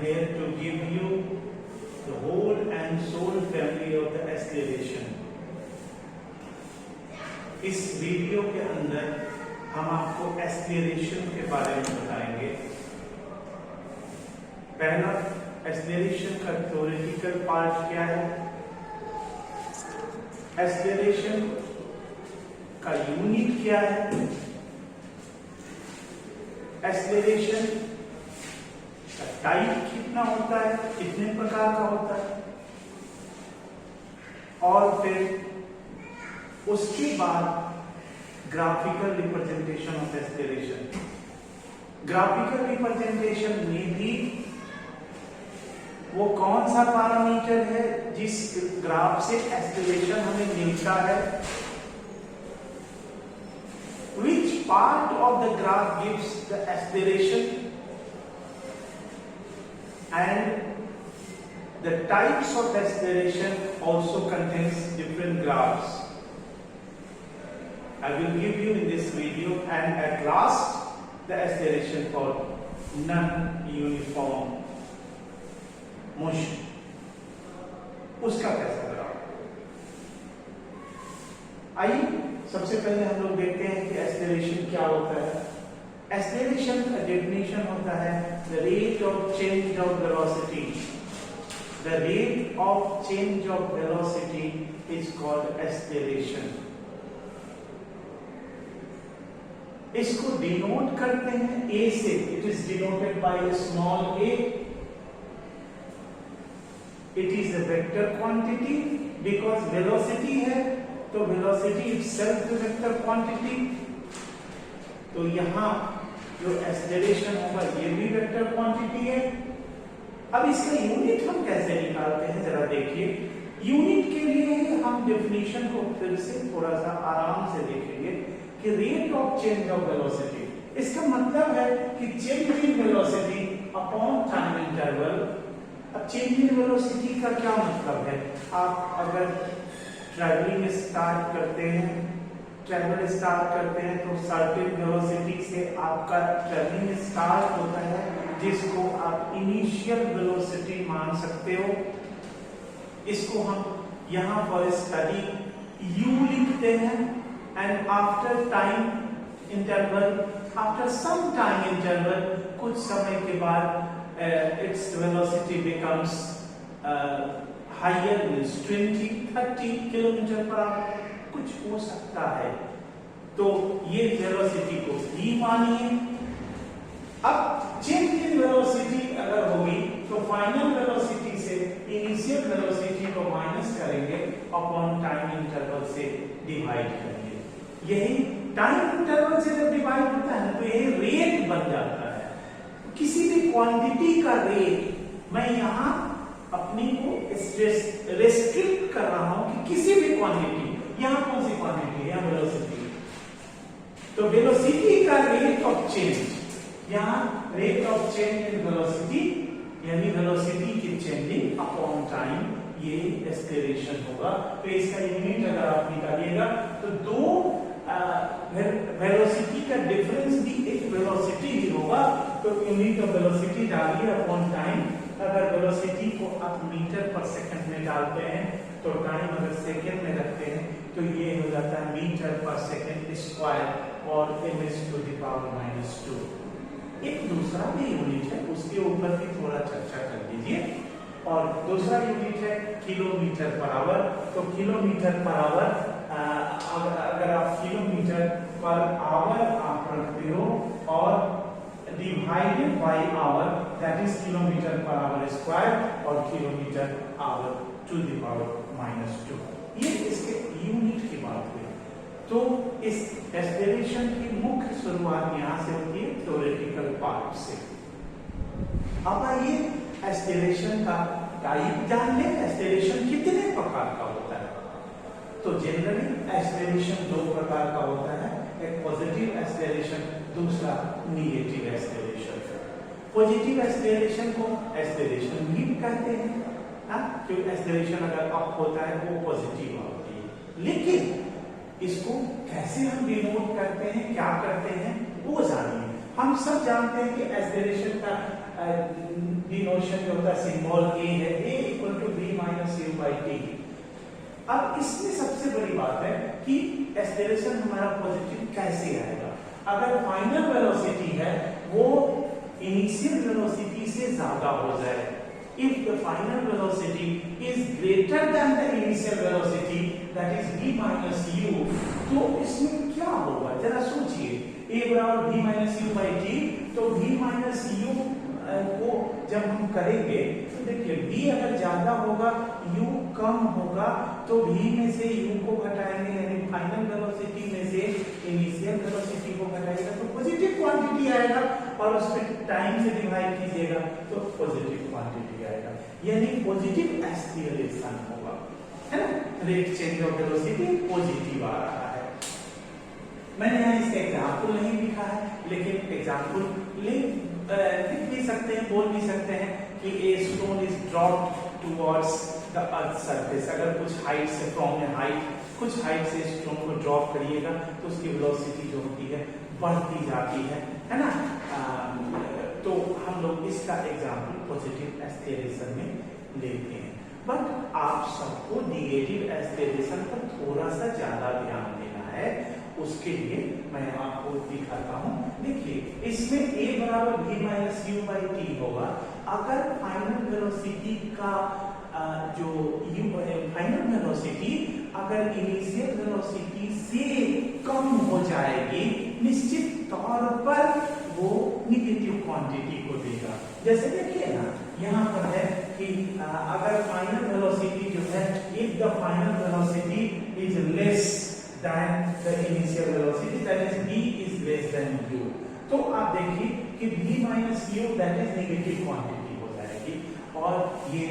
here to give you the whole and soul family of the acceleration. इस video के अंदर हम आपको एक्सेलरेशन के बारे में बताएंगे। पहला, एक्सेलरेशन का थ्योरेटिकल पार्ट क्या है, एक्सेलरेशन का यूनिट क्या है, एक्सेलरेशन का टाइप कितना होता है, कितने प्रकार का होता है, और फिर उसके बाद graphical representation of acceleration. Graphical representation में भी वो कौन सा पैरामीटर है जिस ग्राफ से एक्सेलरेशन हमें मिलता है, which part of the graph gives the acceleration, and the types of acceleration also contains different graphs. I will give you in this video, and at last the acceleration for non-uniform motion, उसका कैसा graph. आइए सबसे पहले हम लोग देखते हैं कि एक्सेलरेशन क्या होता है। एक्सेलरेशन का डेफिनेशन होता है the rate of change of velocity. The rate of change of velocity is called acceleration. इसको डिनोट करते हैं ए से। It is denoted by small A. It is a vector quantity because velocity है, तो velocity itself is vector quantity. तो यहां जो acceleration होगा ये भी वेक्टर क्वांटिटी है। अब इसका यूनिट हम कैसे निकालते हैं जरा देखिए। यूनिट के लिए हम डेफिनेशन को फिर से थोड़ा सा आराम से देखेंगे कि rate of change of velocity, इसका मतलब है कि change in velocity upon time interval. अब चेंज इन वेलोसिटी का क्या मतलब है, आप अगर ट्रैवलिंग स्टार्ट करते हैं, ट्रैवल स्टार्ट करते हैं तो सर्टेन वेलोसिटी से आपका ट्रैवलिंग स्टार्ट होता है, जिसको आप इनिशियल वेलोसिटी मान सकते हो। इसको हम यहां पर स्टडी u लिखते हैं, and after time interval, after some time interval, कुछ समय के बाद its velocity becomes higher, means 20-30 kilometre per our, कुछ हो सकता है। तो ये वेलोसिटी को v मानिए। अब चेंज इन वेलोसिटी अगर होगी तो फाइनल वेलोसिटी से इनिशियल वेलोसिटी को माइनस करेंगे, अपॉन टाइम इंटरवल से डिवाइड करेंगे। यही टाइम इंटरवल से जब डिवाइड होता है तो ये रेट बन जाता है। किसी भी क्वांटिटी का रेट मैं यहां अपनी को रेस्ट्रिक्ट कर रहा हूं कि किसी भी क्वांटिटी, यहां कौन सी क्वांटिटी है, वेलोसिटी। तो वेलोसिटी का रेट ऑफ चेंज, यहां rate of change in velocity यानी वेलोसिटी की चेंजिंग अपॉन टाइम, ये एक्सेलरेशन होगा। तो इसका यूनिट अगर आप निकालिएगा तो दो वेलोसिटी का डिफरेंस भी एक वेलोसिटी ही होगा। तो यूनिट ऑफ वेलोसिटी डालिए अपॉन टाइम। अगर वेलोसिटी को आप मीटर पर सेकंड में डालते हैं तो टाइम अगर सेकंड में रखते हैं तो ये हो जाता है मीटर पर सेकंड स्क्वायर, और m⁻²। एक दूसरा भी यूनिट है, उसके ऊपर भी थोड़ा चर्चा कर लीजिए। और दूसरा यूनिट है किलोमीटर पर आवर। तो किलोमीटर पर आवर, अगर आप किलोमीटर पर आवर आप रखते हो और divided by hour, that is kilometre per hour square, और kilometre hour to the power -2। ये इसके यूनिट की बात हुई। तो इस एक्सेलरेशन की मुख्य शुरुआत यहां से होती है थ्योरेटिकल पार्ट से। अब आइए एक्सेलरेशन का टाइप जान लें। एक्सेलरेशन कितने प्रकार का होता है। तो जनरली एक्सेलरेशन दो प्रकार का होता है, एक पॉजिटिव एक्सेलरेशन, दूसरा नेगेटिव एक्सेलरेशन। पॉजिटिव एक्सेलरेशन को एक्सेलरेशन भी कहते हैं, क्योंकि एक्सेलरेशन अगर अप होता है वो पॉजिटिव होती है। लेकिन इसको कैसे हम डिनोट करते हैं, क्या करते हैं, वो जानिए। हम सब जानते हैं कि एक्सेलरेशन का डिनोशन जो होता है सिंबल a है, a equal to b minus u by t। अब इसमें सबसे बड़ी बात है कि एक्सेलरेशन हमारा पॉजिटिव कैसे आएगा। अगर फाइनल वेलोसिटी है वो इनिशियल वेलोसिटी से ज्यादा हो जाए, if the final velocity is greater than the initial velocity that is v minus u, तो इसमें क्या होगा जरा सोचिए। a बराबर v minus u by t, तो v minus u को जब हम करेंगे तो देखिए v अगर ज्यादा होगा u कम होगा, तो v में से u को घटाएंगे यानी फाइनल वेलोसिटी में से इनिशियल वेलोसिटी को घटाएगा तो पॉजिटिव क्वांटिटी आएगा, और उस पर टाइम से डिवाइड कीजिएगा तो पॉजिटिव क्वांटिटी आएगा, यानी पॉजिटिव एक्सीलरेशन होगा, है ना। Rate change of velocity positive आ रहा है। मैंने यहाँ इसका एग्जाम्पल नहीं लिखा है, लेकिन एग्जाम्पल लिख भी सकते हैं, बोल भी सकते हैं कि a stone is dropped towards the earth surface. अगर कुछ हाइट से फ्रॉम ए हाइट, कुछ हाइट से स्टोन को ड्रॉप करिएगा तो उसकी वेलोसिटी जो होती है बढ़ती जाती है ना। तो हम लोग इसका एग्जाम्पल पॉजिटिव एक्सेलरेशन में लेते हैं, बट आप सबको निगेटिव एक्सेलरेशन पर थोड़ा सा ज्यादा ध्यान देना है। उसके लिए मैं आपको दिखाता हूं। देखिए इसमें a बराबर v minus u by t होगा। अगर फाइनल वेलोसिटी का जो फाइनल वेलोसिटी अगर इनिशियल वेलोसिटी से कम हो जाएगी, निश्चित तौर पर वो निगेटिव क्वांटिटी को देगा। जैसे देखिए ना यहाँ पर है कि अगर फाइनल वेलोसिटी जो है, if the final velocity is less than the initial velocity, that is v is less than u, तो आप देखिए कि v minus u that is negative quantity हो जाएगी और ये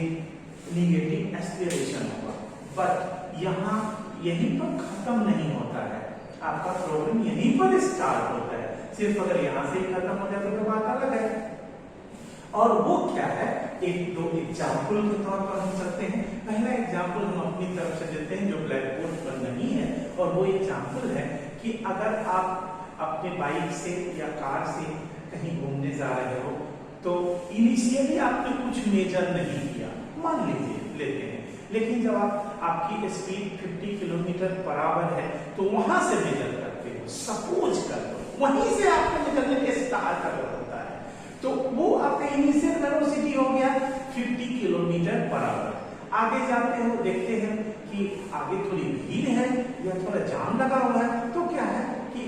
negative acceleration होगा। बट यहाँ यहीं पर खत्म नहीं होता है, आपका प्रॉब्लम यहीं पर स्टार्ट होता है। सिर्फ अगर यहाँ से ही खत्म हो जाए तो बात अलग है। और वो क्या है, एक दो एग्जाम्पल के तौर पर हम चलते हैं। पहला एग्जाम्पल हम अपनी तरफ से देते हैं जो ब्लैक बोर्ड पर नहीं है, और वो एग्जाम्पल है कि अगर आप अपने बाइक से या कार से कहीं घूमने जा रहे हो तो इनिशियली आपने कुछ मेजर नहीं किया, मान लीजिए लेते हैं, लेकिन जब आपकी स्पीड 50 किलोमीटर पर आवर है तो वहां से मेजर करते हो, सपोज कर लो वहीं से आपको मेजरमेंट स्टार्ट करना होता है, तो वो आपका इनिशियल वेलोसिटी हो गया 50 किलोमीटर पर आवर। आगे जाते हो देखते हैं कि आगे थोड़ी भीड़ है या थोड़ा जाम लगा हुआ है, तो क्या है कि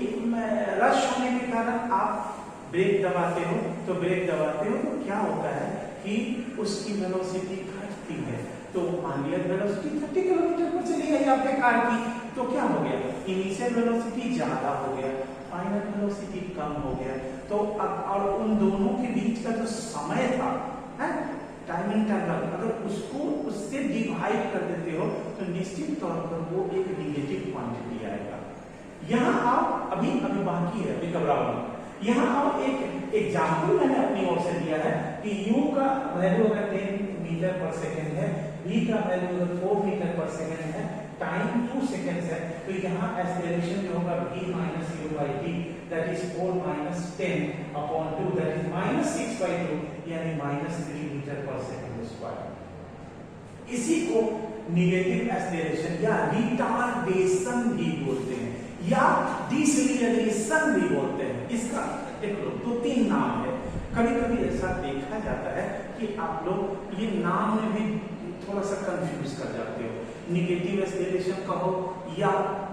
रश होने के कारण आप ब्रेक दबाते हो, तो ब्रेक दबाते हो तो क्या होता है कि उसकी वेलोसिटी घटती है। तो मान लिया वेलोसिटी 30 किलोमीटर पर चली गई आपके कार की, तो क्या हो गया, इनिशियल वेलोसिटी ज्यादा हो गया, फाइनल वेलोसिटी कम हो गया। तो अब और उन दोनों के बीच का जो समय था, है टाइम इंटरवल, अगर उसको उससे डिवाइड कर देते हो तो निश्चित तौर पर वो एक निगेटिव क्वांटिटी आएगा। यहाँ आप अभी बाकी है, अभी घबराओ मत। यहाँ आप एक एग्जाम्पल मैंने अपनी ओर से दिया है कि u का वैल्यू अगर 10 मीटर पर सेकेंड है, v का वैल्यू अगर 4 मीटर पर सेकेंड है, टाइम 2 सेकेंड्स है, तो यहाँ एक्सेलरेशन जो होगा v minus u by t that is 4 minus 10 upon 2 that is minus 6 by 2 यानी माइनस 3 मीटर पर सेकेंड स्क्वायर। इसी को निगेटिव एक्सेलरेशन या रिटार्डेशन भी बोलते हैं या डिसेलेरेशन भी बोलते हैं। इसका देख लो 2-3 नाम है। कभी कभी ऐसा देखा जाता है कि आप लोग ये नाम में भी थोड़ा सा कंफ्यूज कर जाते हो, निगेटिव एक्सेलरेशन कहो या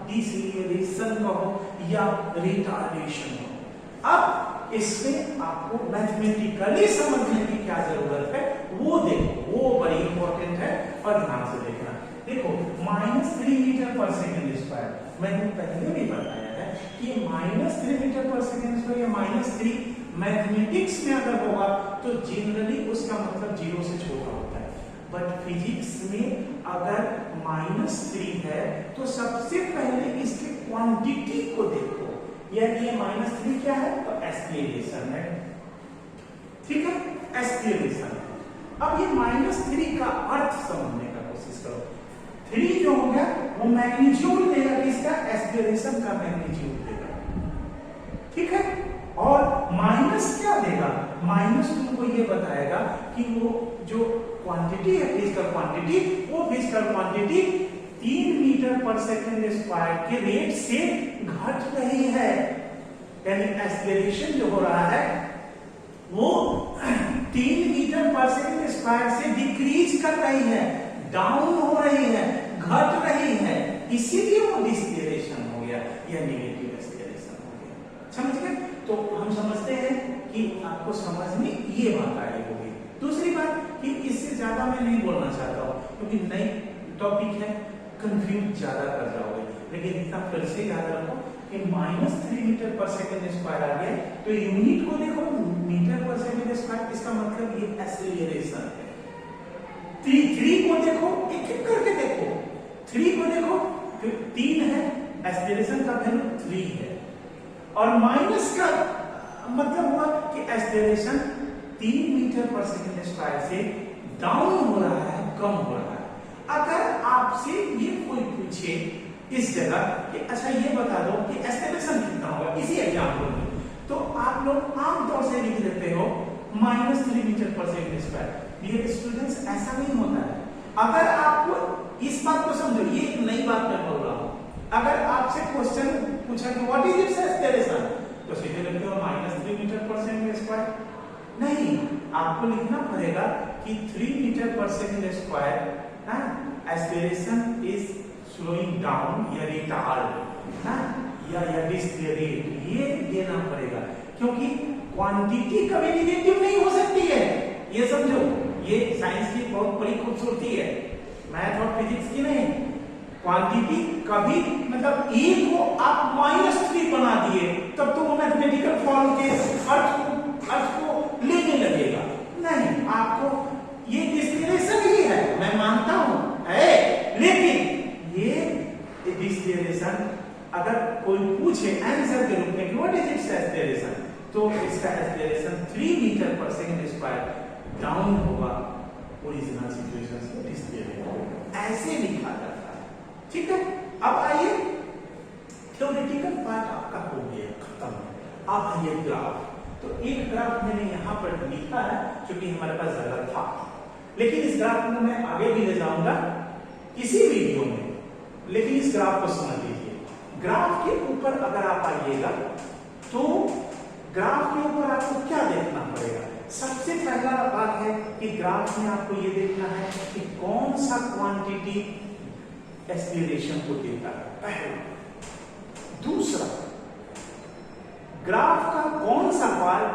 डिसेलेरेशन कहो या रिटार्डेशन कहो। अब इसमें आपको मैथमेटिकली समझने की क्या जरूरत है वो देखो, वो बड़ी इंपॉर्टेंट है और ध्यान से देखना। देखो -3 मीटर पर सेकेंड स्क्वायर, मैंने पहले भी बताया है कि -3 मीटर पर सेकेंड स्क्वायर या -3 मैथमेटिक्स में अगर होगा तो जनरली उसका मतलब 0 से छोटा होता है, बट फिजिक्स में अगर -3 है तो सबसे पहले इसके क्वांटिटी को देखो, यानी ये -3 क्या है तो एक्सेलरेशन है, ठीक है, एक्सेलरेशन। अब ये -3 का अर्थ समझने का कोशिश करो। 3 जो हो गया वो मैग्नीट्यूड देगा, किसका, एक्सेलरेशन का मैग्नीट्यूड देगा, ठीक है, और माइनस क्या देगा, माइनस तुमको ये बताएगा कि वो जो क्वांटिटी है, फिजिकल क्वांटिटी, वो फिजिकल क्वांटिटी 3 मीटर पर सेकेंड स्क्वायर के रेट से घट रही है, यानी एक्सेलरेशन जो हो रहा है वो 3 मीटर पर सेकेंड स्क्वायर से डिक्रीज कर रही है, डाउन हो रही है, घट रही है, इसीलिए वो डिसेलेरेशन हो गया या नेगेटिव एक्सेलरेशन हो गया। समझ गए? तो हम समझते हैं कि आपको समझ में ये बात आई होगी। दूसरी बात कि इससे ज्यादा मैं नहीं बोलना चाहता हूँ क्योंकि नई टॉपिक है, कंफ्यूज ज्यादा कर जाओगे, लेकिन इतना फिर से याद रखो कि -3 मीटर पर सेकेंड स्क्वायर आ गया, तो यूनिट को देखो मीटर पर सेकेंड स्क्वायर, इसका मतलब ये एक्सेलरेशन है। 3 को देखो, एक एक करके देखो, 3 को देखो, 3 है, एक्सेलरेशन का वैल्यू 3 है, और माइनस का मतलब हुआ कि एक्सेलरेशन 3 मीटर पर सेकेंड स्क्वायर से डाउन हो रहा है, कम हो रहा है। अगर आपसे ये कोई पूछे इस जगह कि अच्छा ये बता दो कि एक्सेलरेशन कितना होगा इसी एग्जांपल में, तो आप लोग आमतौर से लिख देते हो -3 मीटर पर सेकेंड स्क्वायर। डियर स्टूडेंट्स, ऐसा नहीं होता है। अगर आपको इस बात को समझो, ये एक नई बात मैं बोल रहा हूं, अगर आपसे क्वेश्चन पूछा कि व्हाट इज इट्स एक्सेलरेशन, तो सीधे लिखते हो -3 मीटर पर सेकेंड स्क्वायर। नहीं, आपको लिखना पड़ेगा कि 3 मीटर पर second square acceleration is slowing down या रिटार्ड या डिसेलेरेट, ये देना पड़ेगा, क्योंकि क्वांटिटी कभी नेगेटिव नहीं हो सकती है। ये समझो, ये साइंस की बहुत बड़ी खूबसूरती है, मैथ और फिजिक्स की नहीं। क्वांटिटी कभी मतलब ए को आप -3 बना दिए तब तो वो मैथमेटिकल फॉर्म के अर्थ को लेने लगेगा। नहीं, आपको ये डिसेलेरेशन ही है, मैं मानता हूं है, लेकिन ये डिसेलेरेशन अगर कोई पूछे आंसर के रूप में व्हाट इज इट्स एक्सेलरेशन, तो इसका एक्सेलरेशन 3 मीटर पर सेकेंड स्क्वायर डाउन होगा ओरिजिनल सिचुएशन से डिसेलेरेट, ऐसे लिखा जाता है। ठीक है, अब आइए थ्योरेटिकल पार्ट आपका हो गया, खत्म। अब आइए ग्राफ। तो एक ग्राफ मैंने यहाँ पर लिखा है क्योंकि हमारे पास जगह था, लेकिन इस ग्राफ को मैं आगे भी ले जाऊंगा इसी वीडियो में, लेकिन इस ग्राफ को समझ लीजिए। ग्राफ के ऊपर अगर आप आइएगा तो ग्राफ के ऊपर आपको क्या देखना पड़ेगा? सबसे पहला बात है कि ग्राफ में आपको ये देखना है कि कौन सा क्वांटिटी एक्सेलरेशन को देता है, पहला। दूसरा, ग्राफ का कौन सा पार्ट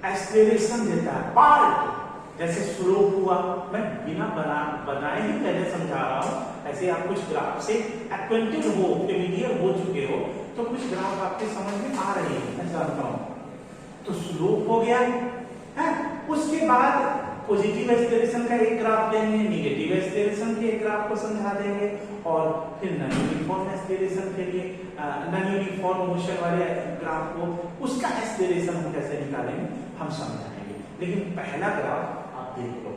एक्सेलरेशन देता है, पार्ट जैसे स्लोप हुआ, मैं बिना बनाए ही पहले समझा रहा हूं, ऐसे आप कुछ ग्राफ से एक्वेंटेड हो, फेमिलियर हो चुके हो, तो कुछ ग्राफ आपके समझ में आ रही है, मैं जानता हूं। तो स्लोप हो गया है, उसके बाद पॉजिटिव एक्सेलरेशन का एक ग्राफ देंगे, नेगेटिव एक्सेलरेशन के एक ग्राफ को समझा देंगे, और फिर नॉन यूनिफॉर्म एक्सेलरेशन के लिए नॉन यूनिफॉर्म मोशन वाले ग्राफ को, उसका एक्सेलरेशन हम कैसे निकालेंगे हम समझाएंगे। लेकिन पहला ग्राफ आप देख लो,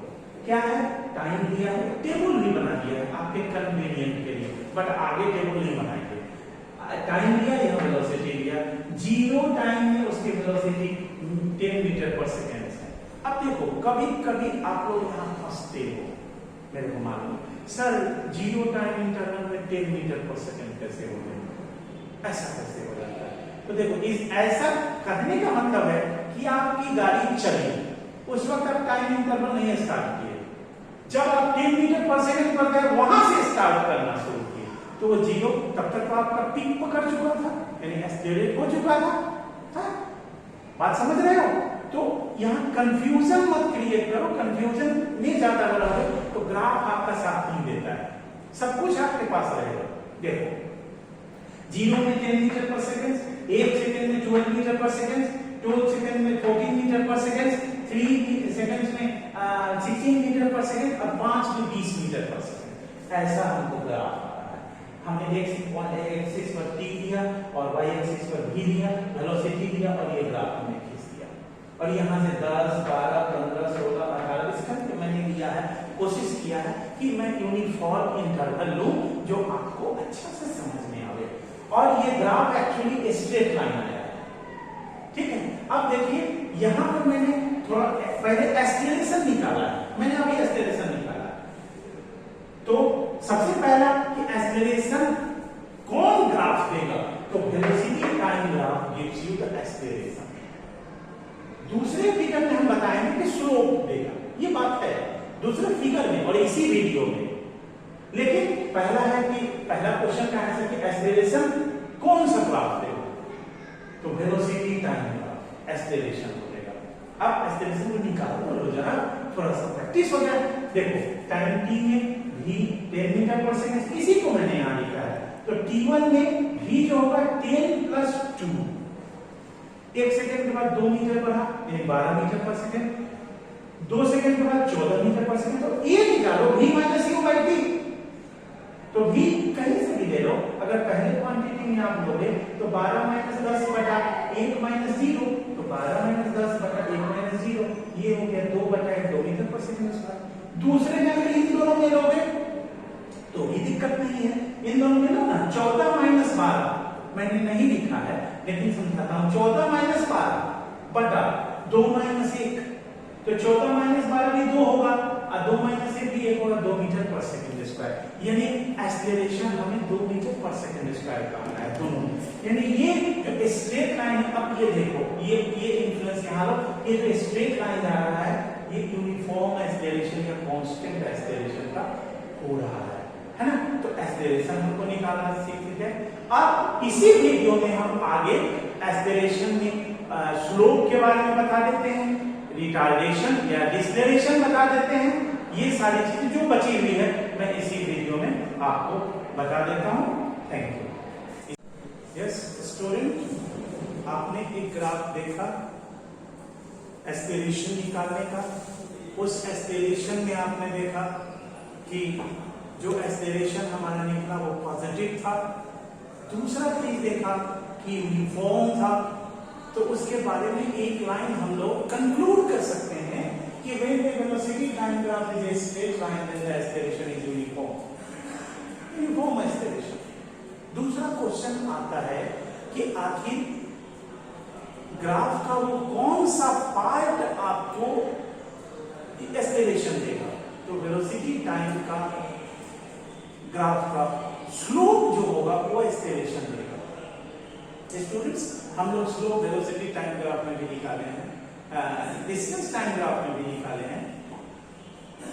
क्या है, टाइम दिया है, टेबल भी बना दिया है आपके कन्वीनियंट के लिए, बट आगे टेबल नहीं बनाएंगे। टाइम दिया, यह वेलोसिटी दिया, 0 टाइम में उसकी वेलोसिटी 10 मीटर पर सेकेंड है। अब देखो, कभी कभी आप लोग यहाँ फंसते हो, मेरे को मालूम, सर 0 टाइम इंटरवल में 10 मीटर पर सेकेंड कैसे हो गया, ऐसा कैसे हो जाता है? तो देखो, इस ऐसा कहने का मतलब है कि आपकी गाड़ी चली, उस वक्त आप टाइम इंटरवल नहीं स्टार्ट किए, जब आप 10 मीटर पर सेकेंड पर गए वहां से स्टार्ट करना शुरू किए, तो वो 0 तब तक तो आपका पीक पकड़ चुका था, यानी एक्सेलरेट हो चुका था। बात समझ रहे हो? तो यहाँ कंफ्यूजन मत क्रिएट करो, कंफ्यूजन नहीं ज्यादा हो रहा है तो ग्राफ आपका साथ नहीं देता है, सब कुछ आपके पास रहेगा। देखो, 0 में 10 मीटर पर सेकेंड, 1 सेकेंड में 12 मीटर पर सेकेंड, 2 सेकेंड में 14 मीटर पर सेकेंड, 3 सेकेंड में 16 मीटर पर सेकेंड, और 5 में 20 मीटर पर सेकेंड। ऐसा हमको ग्राफ आ रहा है। हमने x एक्सिस पर t दिया और y एक्सिस पर v दिया, वेलोसिटी दिया, और ये ग्राफ हमने खींच दिया, और यहाँ से 10, 12, 15, 16, 18 इस करके मैंने लिया है, कोशिश किया है कि मैं यूनिफॉर्म इंटरवल लूं जो आपको अच्छा से समझ में आवे, और ये ग्राफ एक्चुअली स्ट्रेट लाइन आया है। ठीक है, अब देखिए यहां पर मैंने थोड़ा पहले एक्सेलरेशन निकाला है, मैंने अभी एक्सेलरेशन निकाला। तो सबसे पहला कि एक्सेलरेशन कौन ग्राफ देगा, तो velocity time graph gives you the acceleration. दूसरे फिगर में हम बताएंगे कि स्लोप देगा, ये बात है दूसरे फिगर में और इसी वीडियो में। लेकिन पहला है कि पहला क्वेश्चन का आंसर कि एक्सेलरेशन कौन सा ग्राफ देगा, तो वेलोसिटी टाइम ग्राफ एक्सेलरेशन हो जाएगा। अब एक्सेलरेशन को निकालो तो जरा थोड़ा सा प्रैक्टिस हो जाए। देखो टाइम t में v 10 मीटर पर सेकंड, इसी को मैंने यहां लिखा है। तो t1 में v जो होगा 10 प्लस 2, 1 सेकंड के बाद 2 मीटर बढ़ा यानी 12 मीटर पर सेकंड, 2 सेकंड के बाद 14 मीटर पर सेकंड। तो ये निकालो v minus u by t। तो v कहीं से भी ले लो, अगर पहले क्वांटिटी में आप लोगे तो 12 माइनस 10 बटा 1 माइनस 0, तो 12 माइनस 10 बटा 1 माइनस 0, ये हो गया 2 बटा 1 2 मीटर पर सेकंड स्क्वायर। दूसरे में अगर इन दोनों में लोगे तो भी दिक्कत नहीं है, इन दोनों में लो ना। 14 माइनस 12 मैंने नहीं लिखा है लेकिन समझाता हूं, 14 माइनस 12 बटा 2 माइनस 1, तो 14 माइनस 12 भी 2 होगा और 2 माइनस 1 भी 1 होगा, 2 मीटर पर सेकंड स्क्वायर। यानी एक्सेलरेशन हमें 2 मीटर पर सेकंड स्क्वायर का आना है दोनों। यानी ये जो स्ट्रेट लाइन है, अब ये देखो ये इन्फ्लुएंस यहां लो, ये जो स्ट्रेट लाइन जा रहा है ये यूनिफॉर्म एक्सेलरेशन या कांस्टेंट एक्सेलरेशन का हो रहा है ना। तो एक्सेलरेशन हमको निकालना सीख है। अब इसी वीडियो में हम आगे एक्सेलरेशन में स्लोप के बारे में बता देते हैं, रिटार्डेशन या डिसेलेरेशन बता देते हैं। ये सारी चीजें जो बची हुई है मैं इसी वीडियो में आपको बता देता हूं। Thank you. यस स्टूडेंट, आपने एक ग्राफ देखा एक्सेलरेशन निकालने का। उस एक्सेलरेशन में आपने देखा कि जो एक्सेलरेशन हमारा निकला वो पॉजिटिव था। दूसरा चीज देखा कि यूनिफॉर्म था। तो उसके बारे में एक लाइन हम लोग कंक्लूड कर सकते हैं कि when the velocity time graph is a straight line then the acceleration is uniform acceleration। दूसरा क्वेश्चन आता है कि आखिर ग्राफ का वो कौन सा पार्ट आपको एक्सेलरेशन देगा, तो वेलोसिटी टाइम का ग्राफ का स्लोप जो होगा वो एक्सेलरेशन देगा। स्टूडेंट्स, हम लोग स्लोप वेलोसिटी टाइम ग्राफ में भी निकाले हैं, डिस्टेंस टाइम ग्राफ में भी निकाले हैं।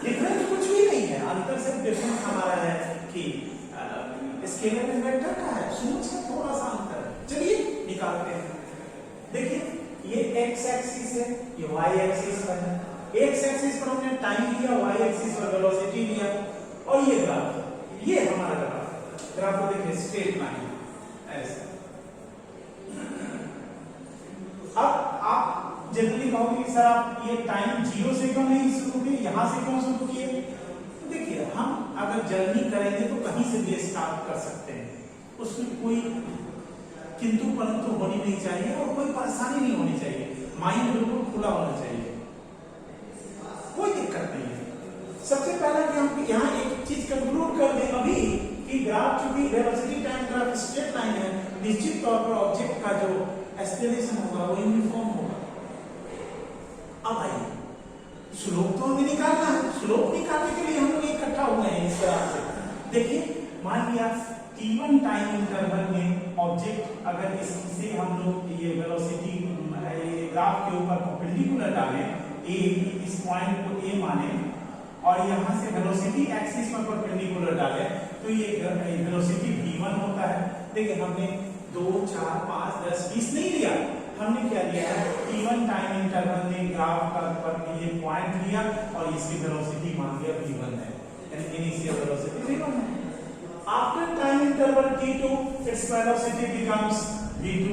डिफरेंस कुछ भी नहीं है, अंतर सिर्फ डिफरेंस हमारा है कि स्केलर एंड वेक्टर का है, सोच का थोड़ा सा अंतर है। चलिए निकालते हैं। देखिए ये एक्स एक्सिस है, ये वाई एक्सिस पर है। एक्स एक्सिस पर हमने टाइम लिया, वाई एक्सिस पर वेलोसिटी लिया, और ये ग्राफ, ये हमारा ग्राफ को देखिए स्ट्रेट लाइन ऐसे। अब आप जनरली कहोगे कि सर आप ये टाइम 0 से क्यों नहीं शुरू किए, यहां से क्यों शुरू किए? देखिए हम अगर जर्नी करेंगे तो कहीं से भी स्टार्ट कर सकते हैं, उसमें कोई किंतु परंतु होनी नहीं चाहिए और कोई परेशानी नहीं होनी चाहिए। माइंड बिल्कुल खुला होना चाहिए, कोई दिक्कत नहीं है। सबसे पहला कि हम यहाँ एक चीज कंक्लूड कर दें अभी कि ग्राफ चूंकि velocity time graph straight line है, निश्चित तौर पर ऑब्जेक्ट का जो एक्सेलरेशन होगा वो यूनिफॉर्म होगा। अब आइए स्लोप तो हमें निकालना है। स्लोप निकालने के लिए हम लोग इकट्ठा हुए हैं इस तरह से। देखिए मान लिया t1 टाइम इंटरवल में ऑब्जेक्ट अगर इससे हम लोग ये वेलोसिटी ग्राफ के ऊपर परपेंडिकुलर डालें, a इस पॉइंट को a माने और यहां से वेलोसिटी एक्सिस पर परपेंडिकुलर डालें तो ये वेलोसिटी v1 होता है। देखिए हमने 2 4 5 10 20 नहीं लिया, हमने क्या लिया है t1 टाइम इंटरवल में ग्राफ का पर ये पॉइंट लिया और इसकी वेलोसिटी मान लिया v1 है, यानी इनिशियल वेलोसिटी v1 है। After time interval t2 its velocity becomes v2।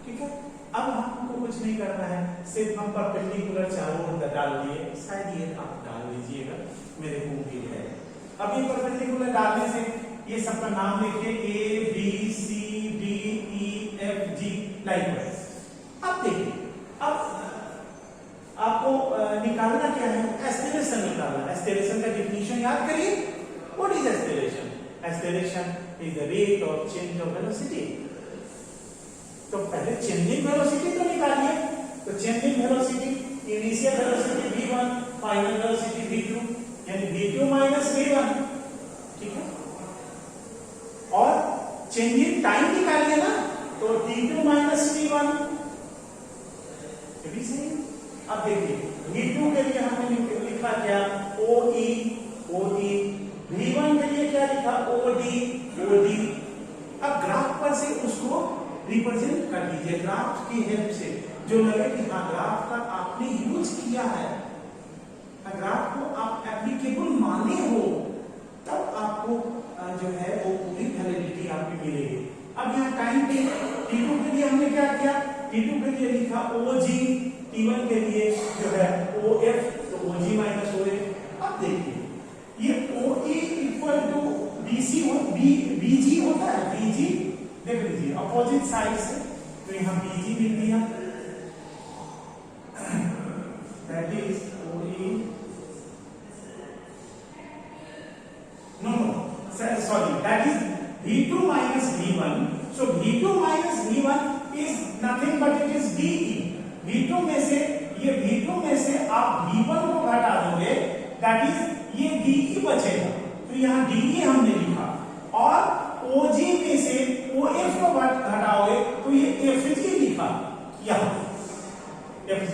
ठीक है, अब हमको कुछ नहीं करना है, सिर्फ हम परपेंडिकुलर चारों ओर डाल दिए, शायद ये आप डाल लीजिएगा, मेरे मुंह भी है। अब ये परपेंडिकुलर डालने से ये सबका नाम लिखिए a b c d e f g likewise. अब देखिए अब आपको निकालना क्या है, एक्सेलरेशन निकालना। एक्सेलरेशन का डेफिनेशन याद करिए। What is acceleration? Acceleration is the rate of change of velocity. तो पहले चेंजिंग वेलोसिटी तो निकालिए। तो changing velocity, initial velocity v1, final velocity v2, यानी v2 माइनस v1, ठीक है। और चेंजिंग टाइम निकालिए ना, तो t2 माइनस t1, ये भी सही। अब देखिए v2 के लिए हमने लिखा क्या, OE, v1 के लिए क्या लिखा, OD। अब ग्राफ पर से उसको रिप्रेजेंट कर दीजिए, ग्राफ की हेल्प से, जो लगे कि हाँ ग्राफ का आपने यूज किया है, ग्राफ को आप एप्लीकेबल माने हो, तब आपको जो है वो पूरी वैलिडिटी आपकी मिलेगी। अब यहाँ टाइम पे t2 के लिए हमने क्या किया, t2 के लिए लिखा OG, t1 के लिए जो है OF, तो OG माइनस OF। अब देखिए ये OE equal to BC BG होता है, BG देख लीजिए अपोजिट साइड से, तो यहाँ BG लिख दिया, that is OE, sorry, that is V2 minus V1. So V2 minus V1 is nothing but it is DE. V2 में से, ये V2 में से आप V1 को घटा दोगे, that is ये DE बचेगा, तो यहाँ DE हमने लिखा, और OG में से OF को घटाओगे तो ये FG लिखा, यहाँ FG।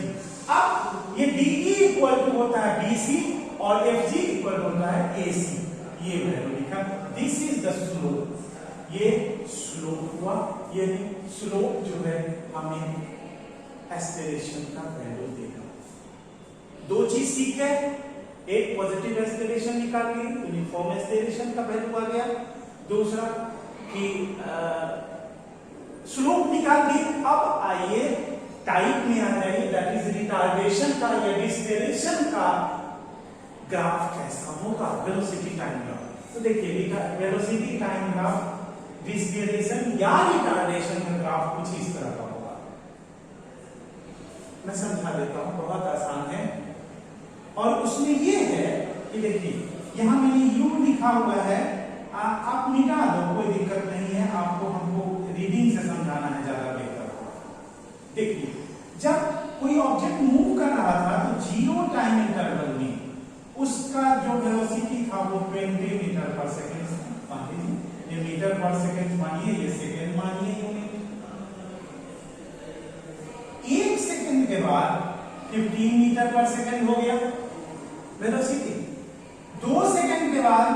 अब ये DE इक्वल टू होता है BC और FG इक्वल टू होता है AC, ये वैल्यू लिखा। दिस इज द स्लोप, ये स्लोप हुआ, ये स्लोप जो है हमें एक्सेलरेशन का वैल्यू देगा। दो चीज सीख है, एक पॉजिटिव एक्सेलरेशन निकाल ली, यूनिफॉर्म एक्सेलरेशन का वैल्यू आ गया, दूसरा कि स्लोप निकाल दी। अब आइए टाइप में आ जाइए, दैट इज रिटार्डेशन का या डिसेलेरेशन का ग्राफ कैसा होगा, वेलोसिटी टाइम ग्राफ। तो देखिए वेलोसिटी टाइम ग्राफ, डिसेलेरेशन या रिटार्डेशन का ग्राफ कुछ इस तरह का होगा। मैं समझा देता हूं, बहुत आसान है, और उसमें ये है कि देखिए यहां मैंने u लिखा हुआ है, आप मिटा दो, कोई दिक्कत नहीं है, आपको हमको रीडिंग से समझाना है, ज्यादा बेहतर होगा। देखिए जब कोई ऑब्जेक्ट मूव कर रहा था तो 0 टाइम इंटरवल में उसका जो वेलोसिटी था वो 20 मीटर पर सेकंड, ये मीटर पर सेकंड मानिए, ये सेकंड मानिए यूनिट। 1 सेकंड के बाद 15 मीटर पर सेकंड हो गया वेलोसिटी, 2 सेकंड के बाद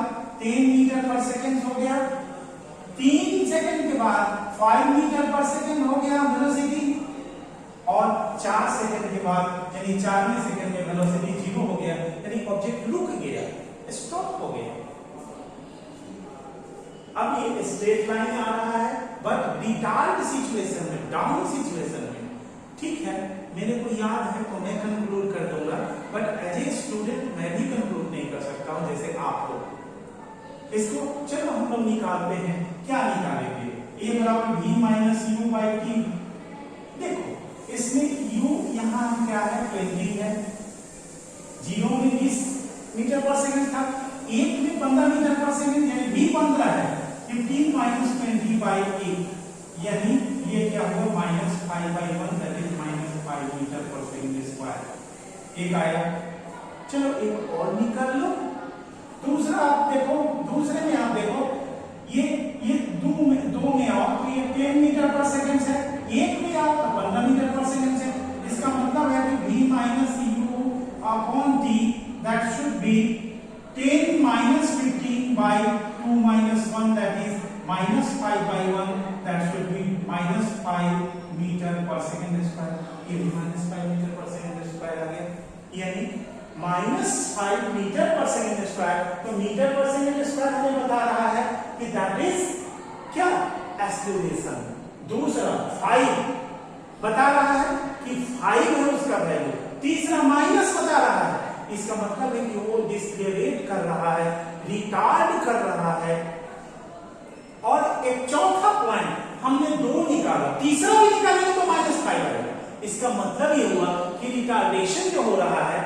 10 मीटर पर सेकंड हो गया, 3 सेकंड के बाद 5 मीटर पर सेकंड हो गया वेलोसिटी, और 4 सेकंड के बाद यानी 4वें सेकंड में वेलोसिटी 0 हो गया, यानी ऑब्जेक्ट रुक गया, स्टॉप हो गया। अब ये स्ट्रेट लाइन आ रहा है, बट रिटार्ड सिचुएशन में, डाउन सिचुएशन में, ठीक है, मेरे को याद है तो मैं कंक्लूड कर दूंगा, बट एज ए स्टूडेंट मैं भी कंक्लूड नहीं कर सकता हूं जैसे आप लोग। इसको चलो हम लोग निकालते हैं, क्या निकालेंगे, a बराबर v minus u by t। देखो इसमें u यहाँ क्या है, 20 है, 0 में 20 मीटर पर सेकंड था, 1 में 15 मीटर पर सेकंड, यानी v 15 है, 15 माइनस 20 बाई 8, यानी ये क्या होगा, minus 5/1, that is minus 5 metre per second square. एक आया, चलो एक और निकाल लो। दूसरा आप देखो, दूसरे में आप देखो ये 2 में आओ तो ये 10 मीटर पर सेकंड है, 1 में आओ तो 15 मीटर पर सेकंड है। इसका मतलब है कि v minus u upon t that should be 10 minus 15 by 2 minus 1, that is minus 5/1, that should be minus 5 metre per second square. ये minus 5 metre per second square आ गया, यानी minus 5 metre per second square. तो metre per second square हमें बता रहा है कि दैट इज क्या, एक्सेलरेशन। दूसरा 5 बता रहा है कि 5 है उसका वैल्यू, तीसरा माइनस बता रहा है, इसका मतलब है कि वो डिसेलेरेट कर रहा है, रिटार्ड कर रहा है। और एक चौथा पॉइंट हमने 2 निकाला, तीसरा भी निकालेंगे तो -5 आएगा। इसका मतलब ये हुआ कि रिटार्डेशन जो हो रहा है,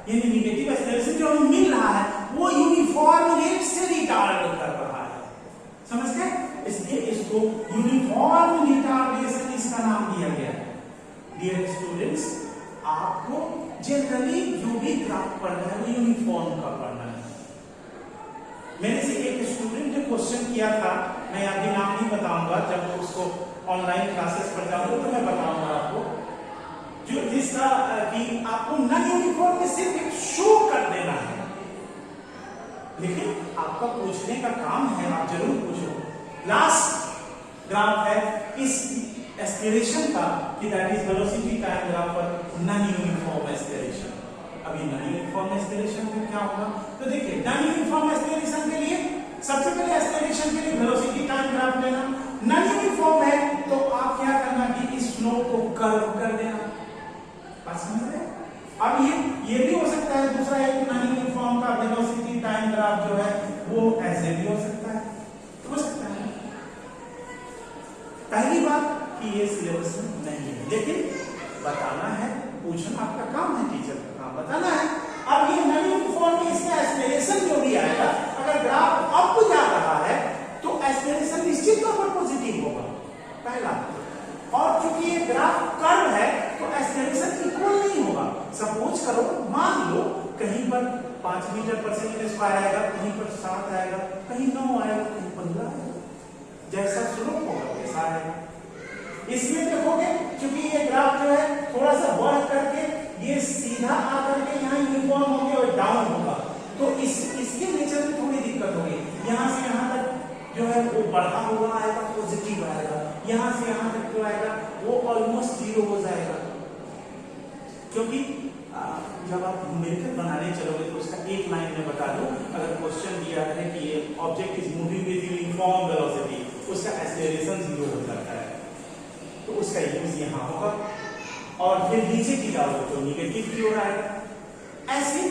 यानी नेगेटिव एक्सेलरेशन जो हमें मिल रहा है, वो यूनिफॉर्म रेट से रिटार्ड कर रहा है। समझते हैं? इसलिए इसको यूनिफॉर्म रिटार्डेशन इसका नाम डियर स्टूडेंट्स, आपको जनरली जो भी ग्राफ पढ़ना है वो यूनिफॉर्म का पढ़ना है। मेरे से एक स्टूडेंट ने क्वेश्चन किया था, मैं अभी नाम नहीं बताऊंगा, जब उसको ऑनलाइन क्लासेस पर जाऊंगा तो मैं बताऊंगा आपको, जो जिसका कि आपको नॉन यूनिफॉर्म में सिर्फ एक शो कर देना है, लेकिन आपका पूछने का काम है, आप जरूर पूछो। लास्ट ग्राफ है इस एस्पिरेशन का कि that is velocity time graph for non uniform aspiration. अभी नॉन यूनिफॉर्म एस्पिरेशन में क्या होगा, तो देखिए नॉन यूनिफॉर्म एस्पिरेशन के लिए सबसे पहले एस्पिरेशन के लिए वेलोसिटी टाइम ग्राफ लेना। नॉन यूनिफॉर्म है तो आप क्या करना कि इस स्लोप को कर्व कर देना। बात समझ रहे हैं? अब ये भी हो सकता है, दूसरा एक नॉन यूनिफॉर्म का वेलोसिटी टाइम ग्राफ जो है वो ऐसे भी हो सकता है, पहली बात कि ये सिलेबस में नहीं है, लेकिन बताना है, पूछना आपका काम है, टीचर का काम बताना है। अब ये नॉन यूनिफॉर्म में इसका एस्पिरेशन जो भी आएगा, अगर ग्राफ अप जा रहा है तो एस्पिरेशन निश्चित तौर पर पॉजिटिव होगा, पहला। और चूंकि ये ग्राफ कर्व है तो एस्पिरेशन इक्वल नहीं होगा। सपोज करो, मान लो कहीं पर 5 मीटर पर सेकंड स्क्वायर आएगा, कहीं पर 7 आएगा, कहीं 9 आएगा, कहीं 15 आएगा, जैसा स्लोप होगा वैसा आएगा। इसमें देखोगे क्योंकि ये ग्राफ जो है थोड़ा सा बढ़ करके ये सीधा आकर के यहाँ यूनिफॉर्म होके और डाउन होगा, तो इसके नेचर में थोड़ी दिक्कत होगी। यहाँ से यहाँ तक जो है वो बढ़ा हुआ आएगा, पॉजिटिव आएगा, यहाँ से यहाँ तक जो आएगा वो ऑलमोस्ट जीरो हो जाएगा, क्योंकि जब आप न्यूमेरिकल बनाने चलोगे तो उसका एक लाइन में बता दो, अगर क्वेश्चन दिया है कि ये object is moving with uniform velocity, उसका एक्सेलरेशन 0 हो जाता है, तो उसका यूज यहाँ होगा, और फिर नीचे की जाओगे तो निगेटिव की ओर आएगा। ऐसे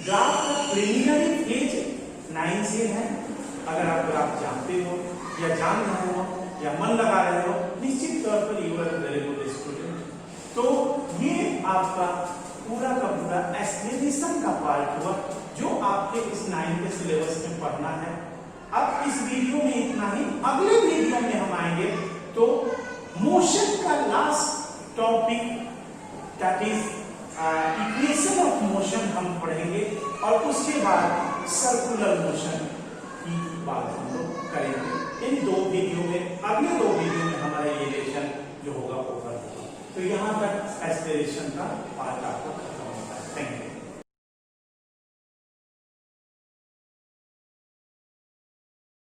ग्राफ का प्रिलिमिनरी फेज 9 से है। अगर आप ग्राफ जानते हो या जान रहे हो या मन लगा रहे हो, निश्चित तौर पर you are very good student. तो ये आपका पूरा का पूरा एस्पिरेशन का पार्ट हुआ जो आपके इस 9 के सिलेबस में पढ़ना है। अब इस वीडियो में इतना ही, अगले वीडियो में हम आएंगे तो मोशन का last topic that is equation of motion हम पढ़ेंगे, और उसके बाद सर्कुलर मोशन की बात हम लोग करेंगे। इन 2 वीडियो में, अगले 2 वीडियो में हमारा ये लेक्चर जो होगा ओवर होगा। तो यहाँ तक एस्पिरेशन का पार्ट आपको खत्म होता है। Thank you.